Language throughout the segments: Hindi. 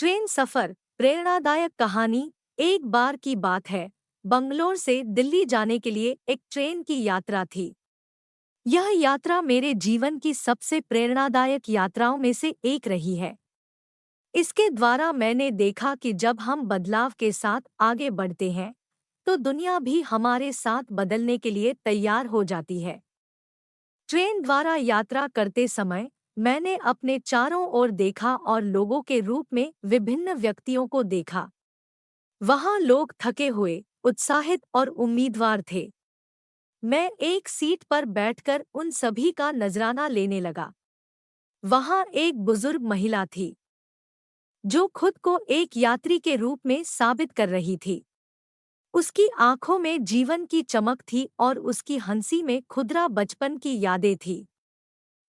ट्रेन सफर प्रेरणादायक कहानी। एक बार की बात है, बंगलोर से दिल्ली जाने के लिए एक ट्रेन की यात्रा थी। यह यात्रा मेरे जीवन की सबसे प्रेरणादायक यात्राओं में से एक रही है। इसके द्वारा मैंने देखा कि जब हम बदलाव के साथ आगे बढ़ते हैं तो दुनिया भी हमारे साथ बदलने के लिए तैयार हो जाती है। ट्रेन द्वारा यात्रा करते समय मैंने अपने चारों ओर देखा और लोगों के रूप में विभिन्न व्यक्तियों को देखा। वहाँ लोग थके हुए, उत्साहित और उम्मीदवार थे। मैं एक सीट पर बैठकर उन सभी का नजराना लेने लगा। वहाँ एक बुजुर्ग महिला थी जो खुद को एक यात्री के रूप में साबित कर रही थी। उसकी आंखों में जीवन की चमक थी और उसकी हंसी में खुदरा बचपन की यादें थी।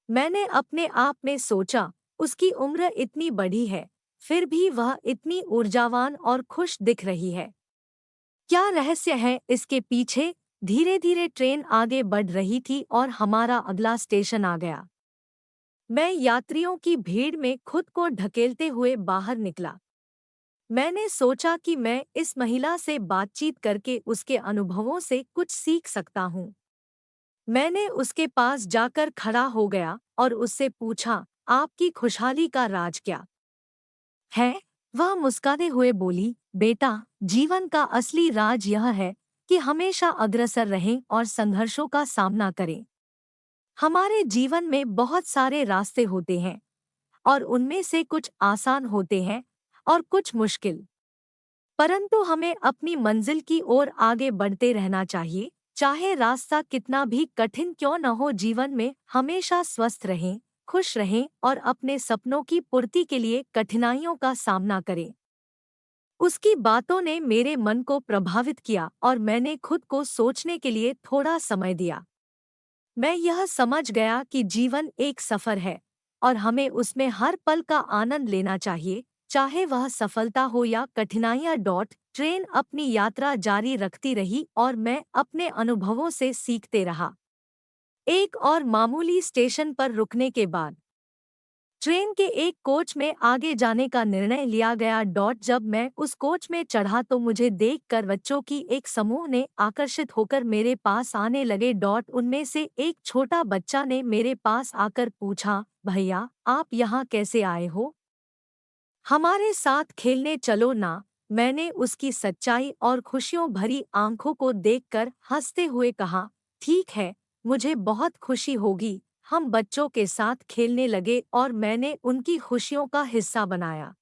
मैंने अपने आप में सोचा, उसकी उम्र इतनी बड़ी है, फिर भी वह इतनी ऊर्जावान और खुश दिख रही है। क्या रहस्य है इसके पीछे? धीरे धीरे ट्रेन आगे बढ़ रही थी और हमारा अगला स्टेशन आ गया। मैं यात्रियों की भीड़ में खुद को ढकेलते हुए बाहर निकला। मैंने सोचा कि मैं इस महिला से बातचीत करके उसके अनुभवों से कुछ सीख सकता हूँ। मैंने उसके पास जाकर खड़ा हो गया और उससे पूछा, आपकी खुशहाली का राज क्या है? वह मुस्कुराते हुए बोली, बेटा, जीवन का असली राज यह है कि हमेशा अग्रसर रहें और संघर्षों का सामना करें। हमारे जीवन में बहुत सारे रास्ते होते हैं और उनमें से कुछ आसान होते हैं और कुछ मुश्किल। परंतु हमें अपनी मंजिल की ओर आगे बढ़ते रहना चाहिए, चाहे रास्ता कितना भी कठिन क्यों न हो। जीवन में हमेशा स्वस्थ रहें, खुश रहें और अपने सपनों की पूर्ति के लिए कठिनाइयों का सामना करें। उसकी बातों ने मेरे मन को प्रभावित किया और मैंने खुद को सोचने के लिए थोड़ा समय दिया। मैं यह समझ गया कि जीवन एक सफर है और हमें उसमें हर पल का आनंद लेना चाहिए, चाहे वह सफलता हो या कठिनाइयां। ट्रेन अपनी यात्रा जारी रखती रही और मैं अपने अनुभवों से सीखते रहा। एक और मामूली स्टेशन पर रुकने के बाद ट्रेन के एक कोच में आगे जाने का निर्णय लिया गया। जब मैं उस कोच में चढ़ा तो मुझे देखकर बच्चों की एक समूह ने आकर्षित होकर मेरे पास आने लगे। उनमें से एक छोटा बच्चा ने मेरे पास आकर पूछा, भैया, आप यहाँ कैसे आए हो? हमारे साथ खेलने चलो ना। मैंने उसकी सच्चाई और खुशियों भरी आंखों को देखकर हंसते हुए कहा, ठीक है, मुझे बहुत खुशी होगी। हम बच्चों के साथ खेलने लगे और मैंने उनकी खुशियों का हिस्सा बनाया।